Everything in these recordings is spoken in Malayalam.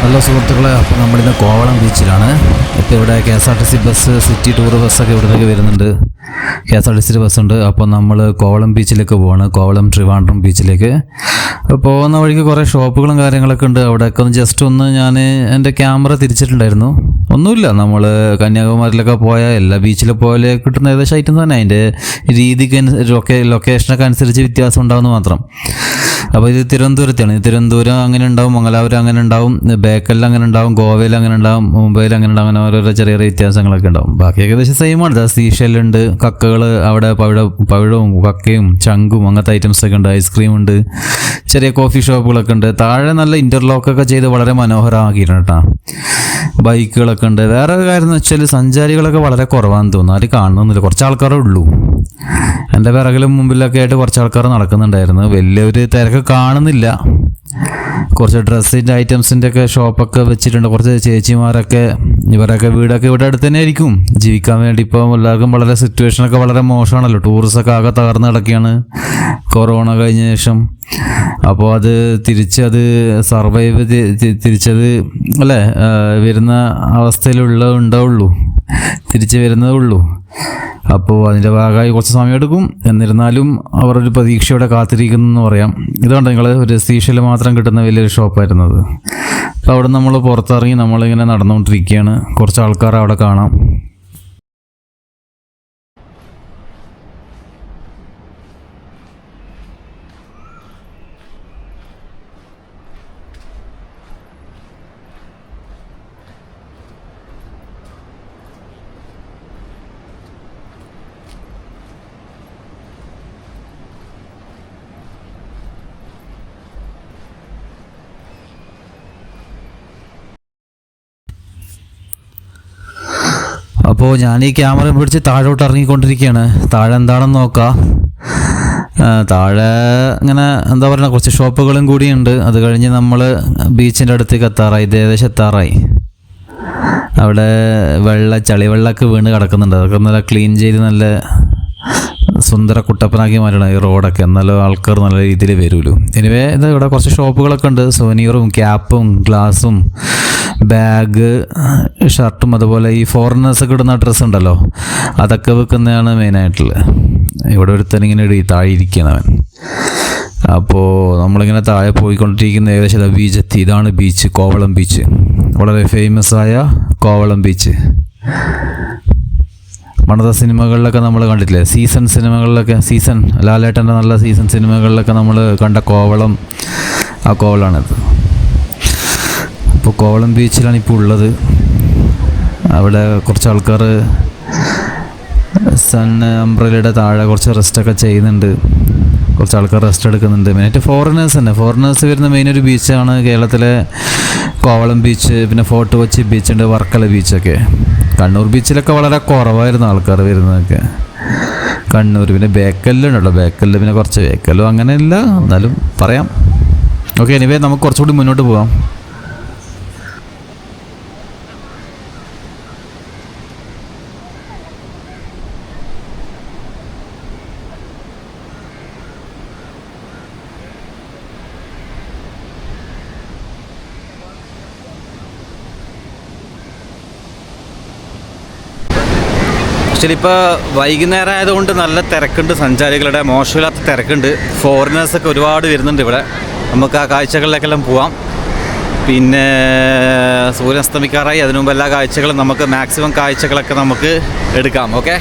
ഹലോ സുഹൃത്തുക്കളെ, അപ്പോൾ നമ്മളിന്ന് കോവളം ബീച്ചിലാണ്. ഇപ്പോൾ ഇവിടെ KSRTC ബസ്, സിറ്റി ടൂർ ബസ്സൊക്കെ ഇവിടത്തേക്ക് വരുന്നുണ്ട്. KSRTC ബസ്സുണ്ട്. അപ്പോൾ നമ്മൾ കോവളം ബീച്ചിലേക്ക് പോവാണ്, കോവളം ട്രിവാൻഡ്രം ബീച്ചിലേക്ക്. പോകുന്ന വഴിക്ക് കുറേ ഷോപ്പുകളും കാര്യങ്ങളൊക്കെ ഉണ്ട്. അവിടെയൊക്കെ ഒന്ന് ജസ്റ്റ് ഒന്ന് ഞാൻ എൻ്റെ ക്യാമറ തിരിച്ചിട്ടുണ്ടായിരുന്നു. ഒന്നുമില്ല, നമ്മൾ കന്യാകുമാരിയിലൊക്കെ പോയാൽ എല്ലാ ബീച്ചിൽ പോലെ കിട്ടുന്ന ഏകദേശം ഐറ്റം തന്നെ. അതിൻ്റെ രീതിക്ക് ലൊക്കേഷനൊക്കെ അനുസരിച്ച് വ്യത്യാസം ഉണ്ടാകുന്നു മാത്രം. അപ്പോൾ ഇത് തിരുവനന്തപുരത്താണ്. തിരുവനന്തപുരം അങ്ങനെ ഉണ്ടാവും, മംഗലാപുരം അങ്ങനെ ഉണ്ടാവും, ബേക്കലിൽ അങ്ങനെ ഉണ്ടാവും, ഗോവയിൽ അങ്ങനെ ഉണ്ടാവും, മുംബൈയിൽ അങ്ങനെ ഉണ്ടാവും. അങ്ങനെ ഓരോരോ ചെറിയ ചെറിയ വ്യത്യാസങ്ങളൊക്കെ ഉണ്ടാവും. ബാക്കി ഏകദേശം സെയിമാണ്. സീഷെല്ലുണ്ട്, കക്കകൾ അവിടെ പവിഴവും കക്കയും ചങ്കും അങ്ങനത്തെ ഐറ്റംസൊക്കെ ഉണ്ട്. ഐസ്ക്രീം ഉണ്ട്, ചെറിയ കോഫി ഷോപ്പുകളൊക്കെ ഉണ്ട്. താഴെ നല്ല ഇൻ്റർലോക്കൊക്കെ ചെയ്ത് വളരെ മനോഹരമാക്കിയിട്ടുണ്ട് കേട്ടോ. ബൈക്കുകളൊക്കെ ഉണ്ട്. വേറെ ഒരു കാര്യം എന്ന് വെച്ചാൽ സഞ്ചാരികളൊക്കെ വളരെ കുറവാണെന്ന് തോന്നുന്നു. ആരും കാണുന്നില്ല, കുറച്ച് ആൾക്കാരേ ഉള്ളൂ. എൻ്റെ പിറകിലും മുമ്പിലൊക്കെ ആയിട്ട് കുറച്ച് ആൾക്കാർ നടക്കുന്നുണ്ടായിരുന്നു. വലിയൊരു തിരക്ക് കാണുന്നില്ല. കുറച്ച് ഡ്രസ്സിൻ്റെ ഐറ്റംസിൻ്റെ ഒക്കെ ഷോപ്പൊക്കെ വെച്ചിട്ടുണ്ട്. കുറച്ച് ചേച്ചിമാരൊക്കെ, ഇവരൊക്കെ വീടൊക്കെ ഇവിടെ അടുത്ത് തന്നെ ആയിരിക്കും ജീവിക്കാൻ വേണ്ടി. ഇപ്പോൾ എല്ലാവർക്കും വളരെ സിറ്റുവേഷനൊക്കെ വളരെ മോശമാണല്ലോ. ടൂറിസമൊക്കെ ആകെ തകർന്ന് കിടക്കുകയാണ് കൊറോണ കഴിഞ്ഞ ശേഷം. അപ്പോൾ അത് തിരിച്ചത് സർവൈവ് തിരിച്ചത് അല്ലേ വരുന്ന ഉണ്ടാവുള്ളൂ, തിരിച്ച് വരുന്നതേ ഉള്ളൂ. അപ്പോൾ അതിൻ്റെ ഭാഗമായി കുറച്ച് സമയമെടുക്കും. എന്നിരുന്നാലും അവർ ഒരു പ്രതീക്ഷയോടെ കാത്തിരിക്കുന്നു എന്ന് പറയാം. ഇതുകൊണ്ട് നിങ്ങൾ ഒരു സീഷയിൽ മാത്രം കിട്ടുന്ന വലിയൊരു ഷോപ്പായിരുന്നത്. അപ്പോൾ അവിടെ നമ്മൾ പുറത്തിറങ്ങി നമ്മളിങ്ങനെ നടന്നുകൊണ്ടിരിക്കുകയാണ്. കുറച്ച് ആൾക്കാർ അവിടെ കാണാം. അപ്പോൾ ഞാൻ ഈ ക്യാമറ പിടിച്ച് താഴോട്ട് ഇറങ്ങിക്കൊണ്ടിരിക്കുകയാണ്. താഴെ എന്താണെന്ന് നോക്കാം. താഴെ ഇങ്ങനെ എന്താ പറയുക, കുറച്ച് ഷോപ്പുകളും കൂടിയുണ്ട്. അത് കഴിഞ്ഞ് നമ്മൾ ബീച്ചിൻ്റെ അടുത്തേക്ക് എത്താറായി. ഏകദേശം എത്താറായി. അവിടെ ചളിവെള്ളമൊക്കെ വീണ് കിടക്കുന്നുണ്ട്. അതൊക്കെ നല്ല ക്ലീൻ ചെയ്ത് നല്ല സുന്ദര കുട്ടപ്പനാക്കി മാറ്റണം ഈ റോഡൊക്കെ. എന്നാലും ആൾക്കാർ നല്ല രീതിയിൽ വരുമല്ലോ. എനിവേ ഇവിടെ കുറച്ച് ഷോപ്പുകളൊക്കെ ഉണ്ട്. സോനിയറും ക്യാപ്പും ഗ്ലാസും ബാഗ് ഷർട്ടും അതുപോലെ ഈ ഫോറിനേഴ്സൊക്കെ ഇടുന്ന ഡ്രസ്സ് ഉണ്ടല്ലോ, അതൊക്കെ വെക്കുന്നതാണ് മെയിനായിട്ടുള്ളത്. ഇവിടെ ഒരുത്തനിങ്ങനെ താഴെ ഇരിക്കുകയാണ് അവൻ. അപ്പോൾ നമ്മളിങ്ങനെ താഴെ പോയിക്കൊണ്ടിരിക്കുന്ന ഏകദേശം ബീച്ചെത്തി. ഇതാണ് ബീച്ച്, കോവളം ബീച്ച്. വളരെ ഫേമസ് ആയ കോവളം ബീച്ച്. പണ്ടത്തെ സിനിമകളിലൊക്കെ നമ്മൾ കണ്ടിട്ടില്ലേ, സീസൺ സിനിമകളിലൊക്കെ, ലാലേട്ടൻ്റെ നല്ല സീസൺ സിനിമകളിലൊക്കെ നമ്മൾ കണ്ട കോവളം, ആ കോവളമാണിത്. അപ്പോൾ കോവളം ബീച്ചിലാണ് ഇപ്പോൾ ഉള്ളത്. അവിടെ കുറച്ച് ആൾക്കാർ സൺ അംബ്രലയുടെ താഴെ കുറച്ച് റെസ്റ്റൊക്കെ ചെയ്യുന്നുണ്ട്. കുറച്ച് ആൾക്കാർ റെസ്റ്റ് എടുക്കുന്നുണ്ട്. മെയിനായിട്ട് ഫോറിനേഴ്സ് വരുന്ന മെയിൻ ഒരു ബീച്ചാണ് കേരളത്തിലെ കോവളം ബീച്ച്. പിന്നെ ഫോർട്ട് കൊച്ചി ബീച്ചുണ്ട്, വർക്കല ബീച്ചൊക്കെ. കണ്ണൂർ ബീച്ചിലൊക്കെ വളരെ കുറവായിരുന്നു ആൾക്കാർ വരുന്നതൊക്കെ. കണ്ണൂർ പിന്നെ ബേക്കല്ലുണ്ടല്ലോ, ബേക്കല്ല് പിന്നെ കുറച്ച് ബേക്കല്ലും അങ്ങനെയല്ല, എന്നാലും പറയാം. ഓക്കെ, എനിവേ നമുക്ക് കുറച്ചുകൂടി മുന്നോട്ട് പോകാം. ആക്ച്വലി ഇപ്പോൾ വൈകുന്നേരം ആയതുകൊണ്ട് നല്ല തിരക്കുണ്ട്, സഞ്ചാരികളുടെ മോശമില്ലാത്ത തിരക്കുണ്ട്. ഫോറിനേഴ്സൊക്കെ ഒരുപാട് വരുന്നുണ്ട് ഇവിടെ. നമുക്ക് ആ കാഴ്ചകളിലേക്കെല്ലാം പോവാം. പിന്നെ സൂര്യൻ അസ്തമിക്കാറായി. അതിനു മുമ്പ് എല്ലാ കാഴ്ചകളും നമുക്ക് മാക്സിമം കാഴ്ചകളൊക്കെ നമുക്ക് എടുക്കാം. ഓക്കെ,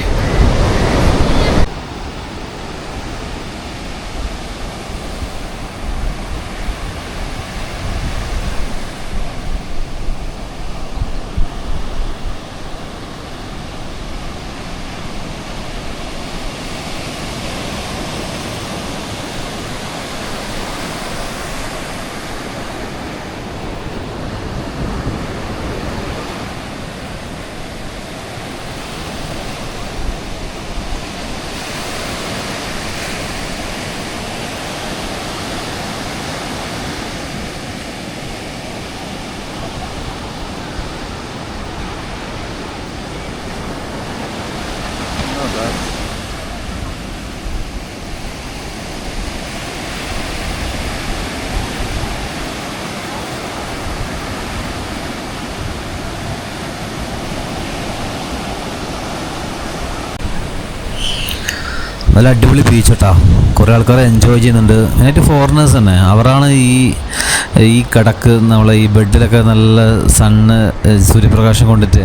നല്ല അടിപൊളി ബീച്ച് കേട്ടോ. കുറേ ആൾക്കാർ എൻജോയ് ചെയ്യുന്നുണ്ട്. മെയിനായിട്ട് ഫോറിനേഴ്സ് തന്നെ. അവരാണ് ഈ കിടക്ക് നമ്മളെ ഈ ബെഡിലൊക്കെ നല്ല സൂര്യപ്രകാശം കൊണ്ടിട്ട്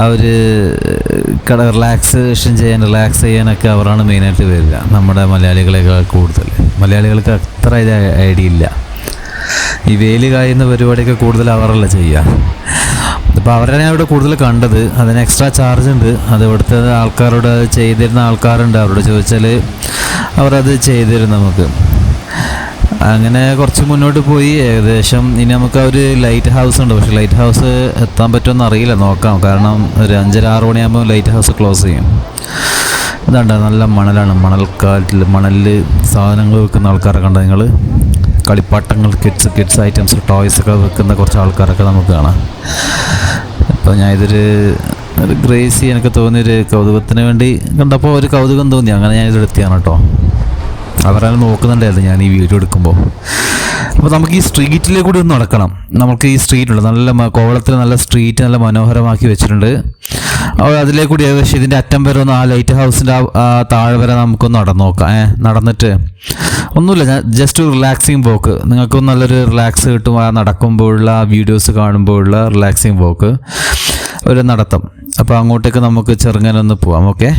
അവർ റിലാക്സ് ചെയ്യാനൊക്കെ അവരാണ് മെയിനായിട്ട് വരിക. നമ്മുടെ മലയാളികളെക്കാൾ കൂടുതൽ. മലയാളികൾക്ക് അത്ര ഇത് ഐഡിയ ഇല്ല. ഈ വേലി കായുന്ന പരിപാടിയൊക്കെ കൂടുതൽ അവരല്ല ചെയ്യുക. അപ്പോൾ അവരാണ് ഇവിടെ കൂടുതൽ കണ്ടത്. അതിന് എക്സ്ട്രാ ചാർജ് ഉണ്ട്. അത് ഇവിടുത്തെ ആൾക്കാരോട് ചെയ്തിരുന്ന ആൾക്കാരുണ്ട്. അവരോട് ചോദിച്ചാൽ അവരത് ചെയ്തുതരും നമുക്ക്. അങ്ങനെ കുറച്ച് മുന്നോട്ട് പോയി. ഏകദേശം ഇനി നമുക്ക് ഒരു ലൈറ്റ് ഹൗസ് ഉണ്ട്. പക്ഷേ ലൈറ്റ് ഹൗസ് എത്താൻ പറ്റുമെന്ന് അറിയില്ല, നോക്കാം. കാരണം ഒരു 5-6 മണിയാകുമ്പോൾ ലൈറ്റ് ഹൗസ് ക്ലോസ് ചെയ്യും. ഇതാണ്ട നല്ല മണലാണ്. മണലിൽ സാധനങ്ങൾ വെക്കുന്ന ആൾക്കാരൊക്കെ ഉണ്ട്. നിങ്ങൾ കളിപ്പാട്ടങ്ങൾ, കിഡ്സ് ഐറ്റംസ്, ടോയ്സൊക്കെ വെക്കുന്ന കുറച്ച് ആൾക്കാരൊക്കെ നമുക്ക് കാണാം. അപ്പോൾ ഞാൻ ഇതൊരു ഗ്രേസി എനിക്ക് തോന്നിയൊരു കൗതുകത്തിന് വേണ്ടി കണ്ടപ്പോൾ ഒരു കൗതുകം തോന്നി. അങ്ങനെ ഞാൻ ഇതെടുത്തിയാണ് കേട്ടോ. അവരാണ് നോക്കുന്നുണ്ടായിരുന്നു ഞാൻ ഈ വീഡിയോ എടുക്കുമ്പോൾ. അപ്പോൾ നമുക്ക് ഈ സ്ട്രീറ്റിലേക്ക് കൂടി ഒന്ന് നടക്കണം. നമുക്ക് ഈ സ്ട്രീറ്റുണ്ട്, നല്ല കോവളത്തിൽ നല്ല സ്ട്രീറ്റ് നല്ല മനോഹരമാക്കി വെച്ചിട്ടുണ്ട്. അപ്പോൾ അതിലേക്ക് കൂടി ഏകദേശം ഇതിൻ്റെ അറ്റം വരെ ഒന്ന് ആ ലൈറ്റ് ഹൗസിൻ്റെ ആ താഴെ വരെ നമുക്കൊന്ന് നടന്നോക്കാം. നടന്നിട്ട് ഒന്നുമില്ല, ഞാൻ ജസ്റ്റ് റിലാക്സിങ് വോക്ക്. നിങ്ങൾക്കും നല്ലൊരു റിലാക്സ് കിട്ടും. ആ നടക്കുമ്പോഴുള്ള ആ വീഡിയോസ് കാണുമ്പോഴുള്ള റിലാക്സിങ് വോക്ക്, ഒരു നടത്തം. അപ്പോൾ അങ്ങോട്ടേക്ക് നമുക്ക് ചെറുങ്ങനൊന്ന് പോവാം. ഓക്കെ.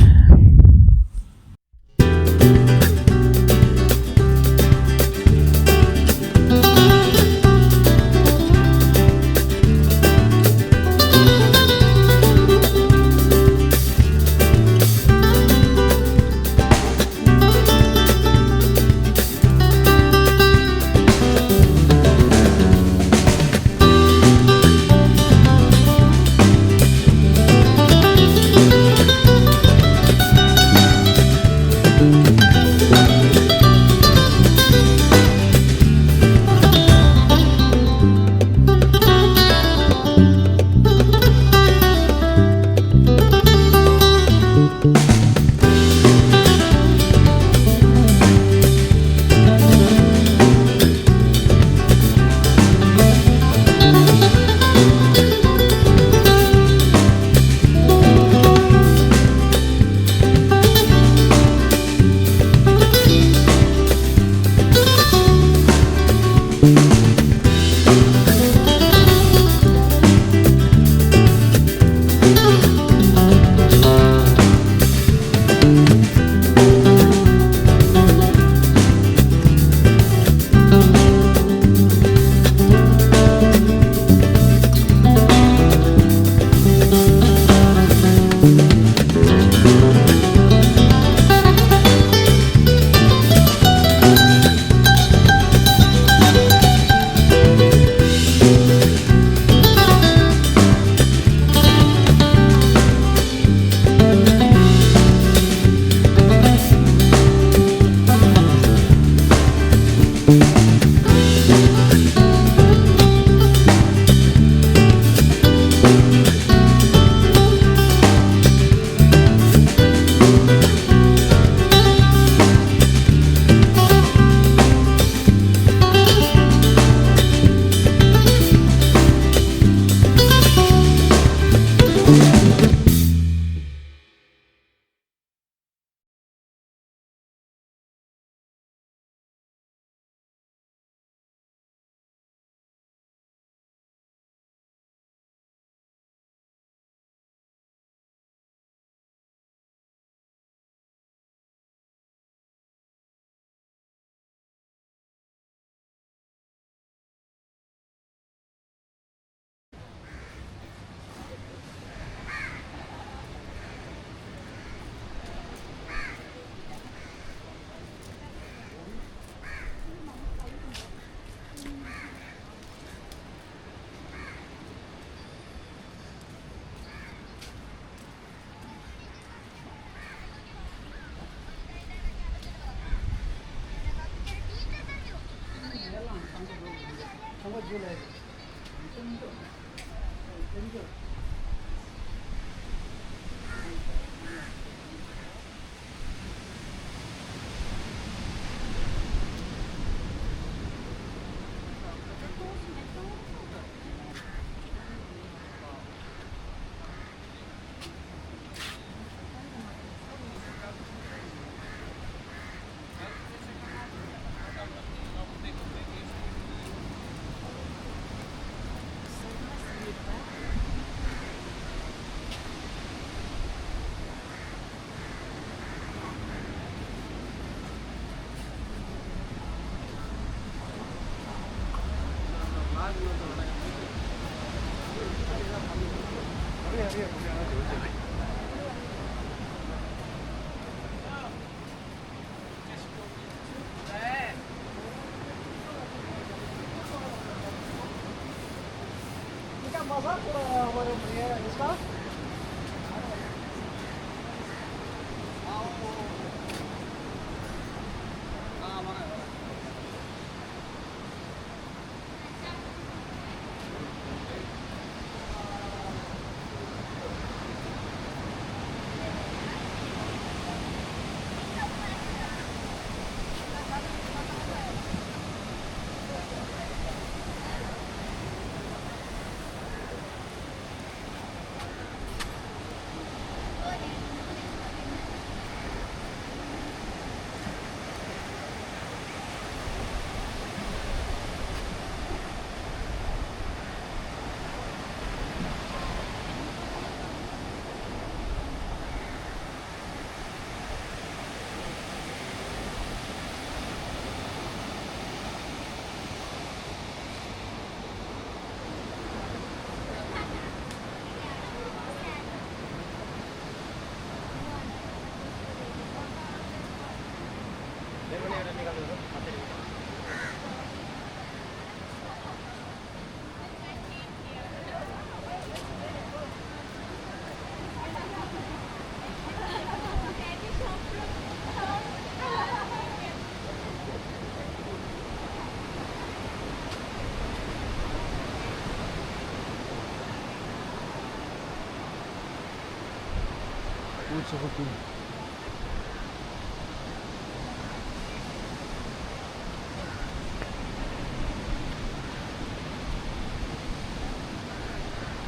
പൂച്ചക്കുട്ടി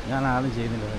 ഞാൻ ആരും ചെയ്യുന്നില്ല.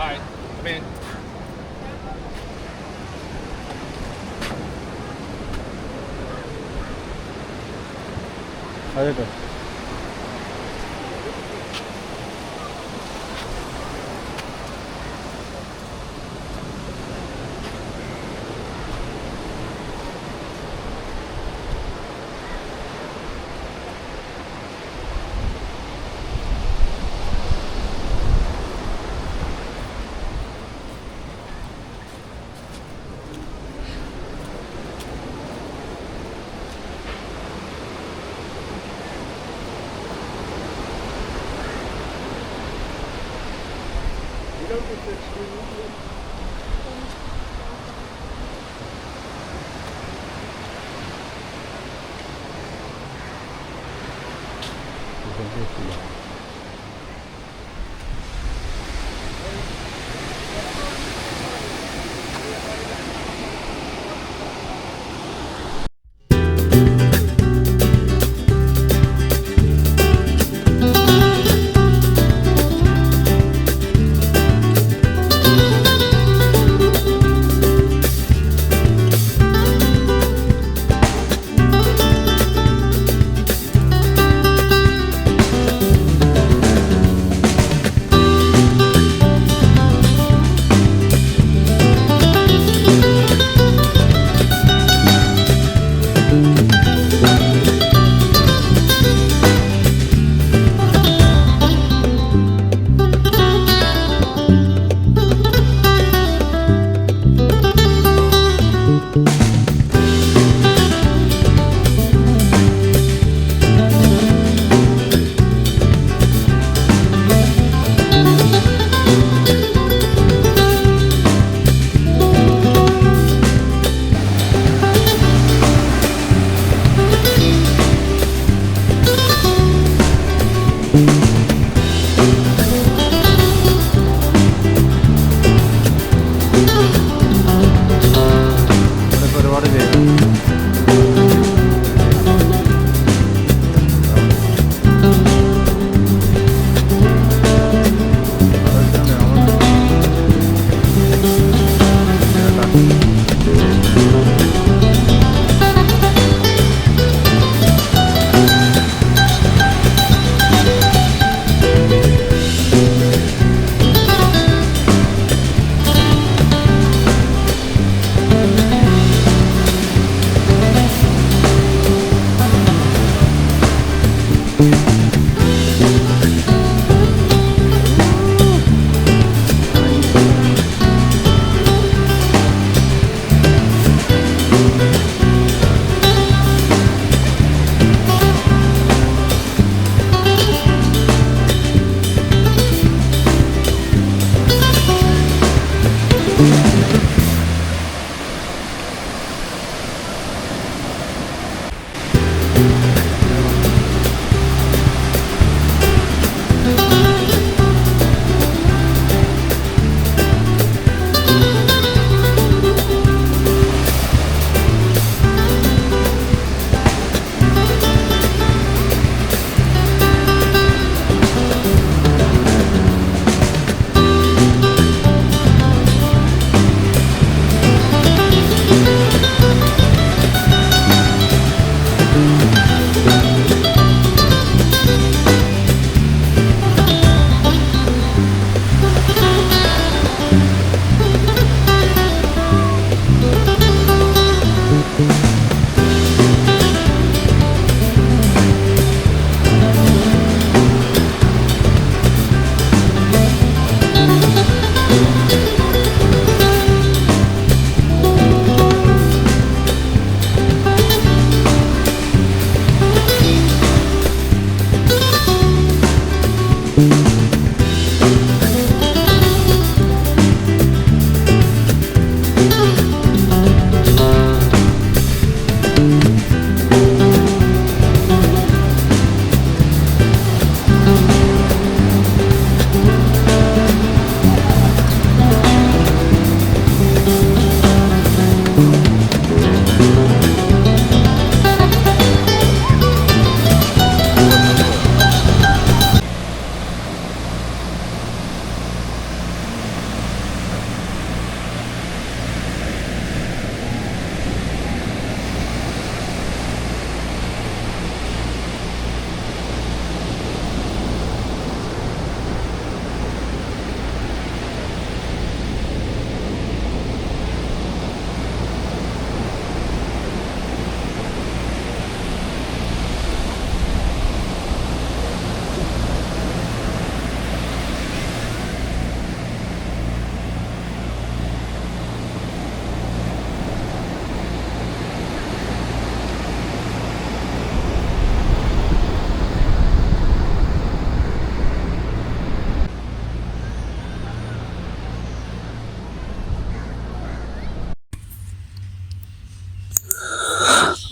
Hi, come in. അതെട്ടോ.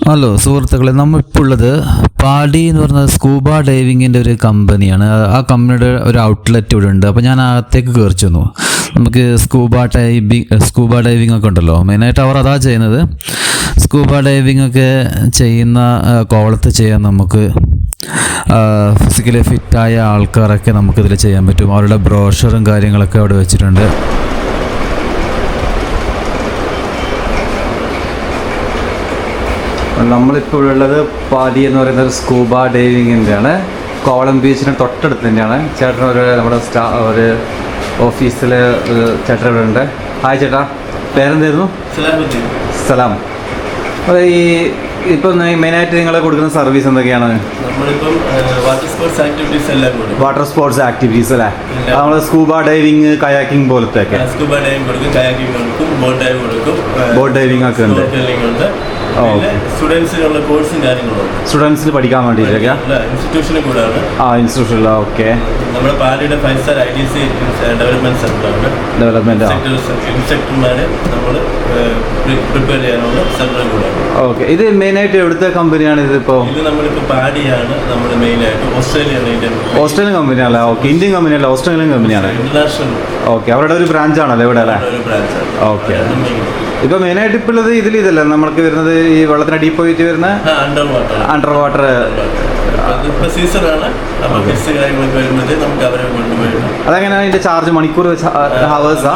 ഹലോ സുഹൃത്തുക്കളെ, നമ്മളിപ്പോൾ ഉള്ളത് പാടി എന്ന് പറയുന്നത് സ്കൂബ ഡൈവിങ്ങിൻ്റെ ഒരു കമ്പനിയാണ്. ആ കമ്പനിയുടെ ഒരു ഔട്ട്ലെറ്റ് ഇവിടെ ഉണ്ട്. അപ്പോൾ ഞാൻ അകത്തേക്ക് കയറി ചെന്നു. നമുക്ക് സ്കൂബ ഡൈവിംഗ് ഒക്കെ ഉണ്ടല്ലോ, മെയിനായിട്ട് അവർ അതാ ചെയ്യുന്നത്. സ്കൂബ ഡൈവിംഗ് ഒക്കെ ചെയ്യുന്ന കോവളത്ത് ചെയ്യാൻ നമുക്ക് ഫിസിക്കലി ഫിറ്റായ ആൾക്കാരൊക്കെ നമുക്കിതിൽ ചെയ്യാൻ പറ്റും. അവരുടെ ബ്രോഷറും കാര്യങ്ങളൊക്കെ അവിടെ വെച്ചിട്ടുണ്ട്. നമ്മളിപ്പോൾ ഉള്ളത് പാടി എന്ന് പറയുന്ന ഒരു സ്കൂബ ഡൈവിങ്ങിൻ്റെയാണ്. കോവളം ബീച്ചിന് തൊട്ടടുത്ത് തന്നെയാണ്. ചേട്ടൻ നമ്മുടെ ഒരു ഓഫീസിൽ ചേട്ടൻ ഇവിടെ ഉണ്ട്. ഹായ് ചേട്ടാ, പേരെന്തായിരുന്നു? സലാം. അപ്പോൾ ഇപ്പം മെയിനായിട്ട് നിങ്ങൾ കൊടുക്കുന്ന സർവീസ് എന്തൊക്കെയാണ്? നമ്മളിപ്പം വാട്ടർ സ്പോർട്സ് ആക്ടിവിറ്റീസ് അല്ലേ? നമ്മൾ സ്കൂബ ഡൈവിങ്, കയാക്കിംഗ് പോലത്തെ ഒക്കെ. സ്കൂബ ഡൈവിംഗ് കൊടുക്കും, കയാക്കിംഗ് കൊടുക്കും, ബോട്ട് ഡൈവ് കൊടുക്കും, ബോട്ട് ഡൈവിംഗ് ഒക്കെ ഉണ്ട്. സ്റ്റുഡൻസിനുള്ള കോഴ്സും കാര്യങ്ങളും സ്റ്റുഡൻസിന് പഠിക്കാൻ വേണ്ടിയിട്ടൊക്കെ ഇൻസ്റ്റിറ്റ്യൂഷനും കൂടാണ്. ഇൻസ്റ്റിറ്റ്യൂഷനിൽ ഓക്കെ. നമ്മുടെ പാലിയുടെ 5 സ്റ്റാർ ITC ഡെവലപ്മെന്റ് സെന്ററാണ്. ഇൻസ്ട്രക്ടർമാരെ നമ്മൾ പ്രിപ്പയർ ചെയ്യാനുള്ള സെന്റർ കൂടാണ്. ഓക്കെ. ഇത് മെയിനായിട്ട് എവിടുത്തെ കമ്പനിയാണ് ഇതിപ്പോൾ? ഇത് നമ്മളിപ്പോൾ പാടിയാണ് നമ്മൾ മെയിനായിട്ട് ഓസ്ട്രേലിയൻ കമ്പനിയാണല്ലേ? ഓക്കെ. ഇന്ത്യൻ കമ്പനിയല്ല, ഓസ്ട്രേലിയൻ കമ്പനിയാണ്. ഇന്റർനാഷണൽ. ഓക്കെ. അവരുടെ ഒരു ബ്രാഞ്ച് ആണല്ലോ ഇവിടെ അല്ലേ? ഓക്കെ. ഇപ്പൊ മെയിനായിട്ട് ഇപ്പോൾ ഉള്ളത് ഇതല്ലേ നമ്മൾക്ക് വരുന്നത്, ഈ വെള്ളത്തിന് അടിയിൽ പോയിട്ട് വരുന്ന അണ്ടർ വാട്ടർ സീസണാണ്. അപ്പോൾ ഫിഷ് കാര്യങ്ങളൊക്കെ വരുമ്പോഴത്തേക്ക് നമുക്ക് അവരെ കൊണ്ടുപോയിട്ട് അതെങ്ങനെ അതിന്റെ ചാർജ് മണിക്കൂർ ഹവേഴ്സാ?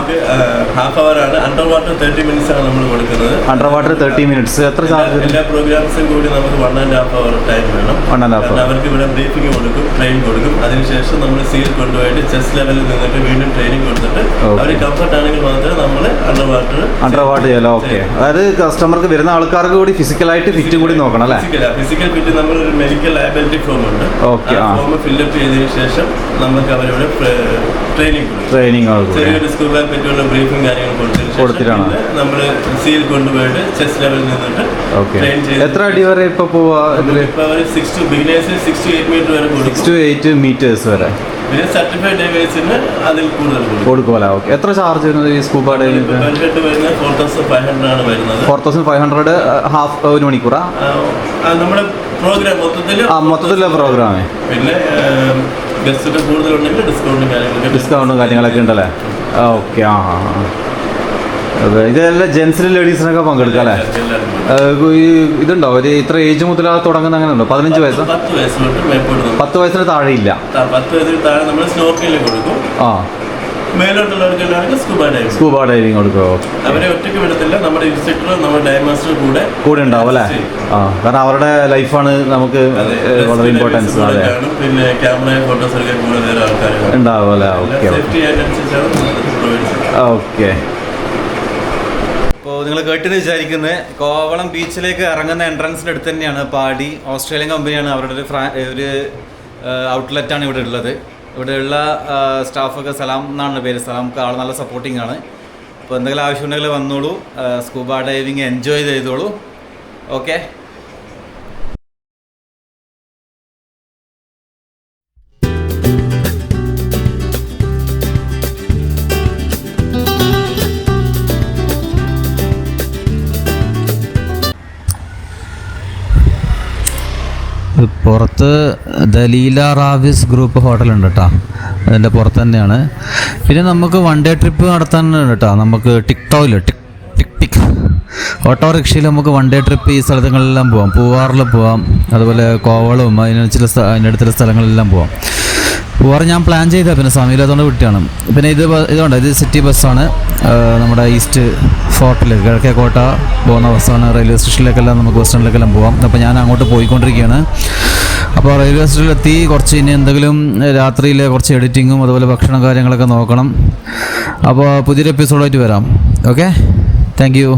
ഹാഫ് അവർ ആണ്. അണ്ടർ വാട്ടർ 30 minutes ആണ് നമ്മൾ കൊടുക്കുന്നത്. Under water 30 minutes. എത്ര ചാർജ്? എല്ലാ പ്രോഗ്രാംസും കൂടി നമുക്ക് 1.5 hour ടൈം വേണം. അവർക്ക് ഇവിടെ ബ്രീഫിംഗ് കൊടുക്കും, ട്രെയിനിങ് കൊടുക്കും. അതിനുശേഷം നമ്മൾ സീൽ കൊണ്ടുപോയിട്ട് ചെസ്റ്റ് ലെവലിൽ നിന്നിട്ട് വീണ്ടും ട്രെയിനിങ് കൊടുത്തിട്ട് അവർ കംഫർട്ട് ആണെങ്കിൽ മാത്രമേ നമ്മൾ അണ്ടർ വാട്ടർ ചെയ്യാലോ. ഓക്കെ. അതായത് കസ്റ്റമർക്ക് വരുന്ന ആൾക്കാർക്ക് കൂടി ഫിസിക്കലായിട്ട് ഫിറ്റും കൂടി നോക്കണം അല്ലേ? ഫിസിക്കൽ ഫിറ്റ് നമ്മൾ ഒരു മെഡിക്കൽ ലയബിലിറ്റി ഫോം ഉണ്ട്. ഫോം ഫില്ലപ്പ് ചെയ്തതിനു ശേഷം നമുക്ക് അവരോട് ട്രെയിനിങ് ചെറിയൊരു സ്കൂൾ പറ്റിയുള്ള ബ്രീഫിംഗ് കാര്യങ്ങൾ കൊടുത്തിട്ടാണ് നമ്മൾ സീൽ കൊണ്ടുപോയിട്ട് ചെസ്റ്റ് ലെവലിൽ നിന്നിട്ട് ട്രെയിൻ ചെയ്ത്. എത്ര അടി വരെ ഇപ്പൊ പോവാ? 6 to 8 മീറ്റർ വരെ 6 to 8 meters വരെ. പിന്നെ സർട്ടിഫൈഡ് ഡൈവേഴ്സിന് അതിൽ കൂടുതൽ കൊടുക്കുമല്ലോ. ഓക്കെ. എത്ര ചാർജ് വരുന്നത് ഈ സ്കൂബ ഡൈവിംഗ്? 4,500 ആണ് വരുന്നത്. 4,500 ഹാഫ് ഒരു മണിക്കൂറാ നമ്മുടെ പ്രോഗ്രാം മൊത്തത്തിലുള്ള പ്രോഗ്രാം. പിന്നെ ഗസ്റ്റ് കൂടുതലുണ്ടെങ്കിൽ ഡിസ്കൗണ്ടും കാര്യങ്ങളൊക്കെ ഉണ്ടല്ലേ? ഓക്കെ. അതെ. ഇതെല്ലാം ജെൻസിനും ലേഡീസിനൊക്കെ പങ്കെടുക്കാം അല്ലേ? ഇതുണ്ടോ ഒരു ഇത്ര ഏജ് മുതൽ തുടങ്ങുന്ന അങ്ങനെ ഉണ്ടോ? 15 വയസ്സ്? 10 വയസ്സിന് താഴെ ഇല്ല. 10 വയസ്സിന് താഴെ നമ്മൾ സ്നോർക്കലിംഗ് കൊടുക്കും. മേലോട്ടുള്ളവർക്കെല്ലാം സ്കൂബ ഡൈവിംഗ് കൊടുക്കുമോ? അവരെ ഒറ്റയ്ക്ക് വിടത്തില്ല. നമ്മുടെ ഇൻസ്ട്രക്ടർ, നമ്മുടെ ഡൈവ് മാസ്റ്റർ കൂടെ ഉണ്ടാവും അല്ലേ? കാരണം അവരുടെ ലൈഫാണ് നമുക്ക് വളരെ ഇമ്പോർട്ടൻസ്. പിന്നെ ക്യാമറ ഫോട്ടോസ് ഒക്കെ കൂടെ വേറെ ആൾക്കാർ ഉണ്ടാവും അല്ലേ? ഓക്കെ. ഓക്കെ. ഇപ്പോൾ നിങ്ങൾ കേട്ടെന്ന് വിചാരിക്കുന്നത് കോവളം ബീച്ചിലേക്ക് ഇറങ്ങുന്ന എൻട്രൻസിൻ്റെ അടുത്ത് തന്നെയാണ് പാടി. ഓസ്ട്രേലിയൻ കമ്പനിയാണ്. അവരുടെ ഒരു ഔട്ട്ലെറ്റാണ് ഇവിടെ ഉള്ളത്. ഇവിടെയുള്ള സ്റ്റാഫൊക്കെ സലാം എന്നാണ് പേര്. സലാംക്ക് ആൾ നല്ല സപ്പോർട്ടിംഗ് ആണ്. അപ്പോൾ എന്തെങ്കിലും ആവശ്യമുണ്ടെങ്കിൽ വന്നോളൂ, സ്കൂബ ഡൈവിങ് എൻജോയ് ചെയ്തോളൂ. ഓക്കെ. പുറത്ത് ദലീല റാവിസ് ഗ്രൂപ്പ് ഹോട്ടലുണ്ട് കേട്ടോ. അതിൻ്റെ പുറത്ത് തന്നെയാണ്. പിന്നെ നമുക്ക് 1 day ട്രിപ്പ് നടത്താനുണ്ട് കേട്ടോ. നമുക്ക് ടിക് ഓട്ടോറിക്ഷയിൽ നമുക്ക് 1 day ട്രിപ്പ് ഈ സ്ഥലങ്ങളിലെല്ലാം പോവാം. പൂവാറിൽ പോവാം, അതുപോലെ കോവളവും അതിനടുത്തുള്ള സ്ഥലങ്ങളിലെല്ലാം പോവാം. പൂവാറ് ഞാൻ പ്ലാൻ ചെയ്താൽ പിന്നെ സമയമില്ലാത്തതുകൊണ്ട് വിട്ടാണ്. പിന്നെ ഇത് സിറ്റി ബസ്സാണ്. നമ്മുടെ ഈസ്റ്റ് ഫോർട്ടിലേക്ക്, കിഴക്കേക്കോട്ട പോകുന്ന ബസ്സാണ്. റെയിൽവേ സ്റ്റേഷനിലേക്കെല്ലാം നമുക്ക് ബസ് സ്റ്റാൻഡിലേക്കെല്ലാം പോവാം. അപ്പോൾ ഞാൻ അങ്ങോട്ട് പോയിക്കൊണ്ടിരിക്കുകയാണ്. അപ്പോൾ റെയിൽവേ സ്റ്റേഷനിലെത്തി കുറച്ച് ഇനി എന്തെങ്കിലും രാത്രിയിലെ കുറച്ച് എഡിറ്റിങ്ങും അതുപോലെ ഭക്ഷണം കാര്യങ്ങളൊക്കെ നോക്കണം. അപ്പോൾ പുതിയൊരു എപ്പിസോഡായിട്ട് വരാം. Okay, thank you.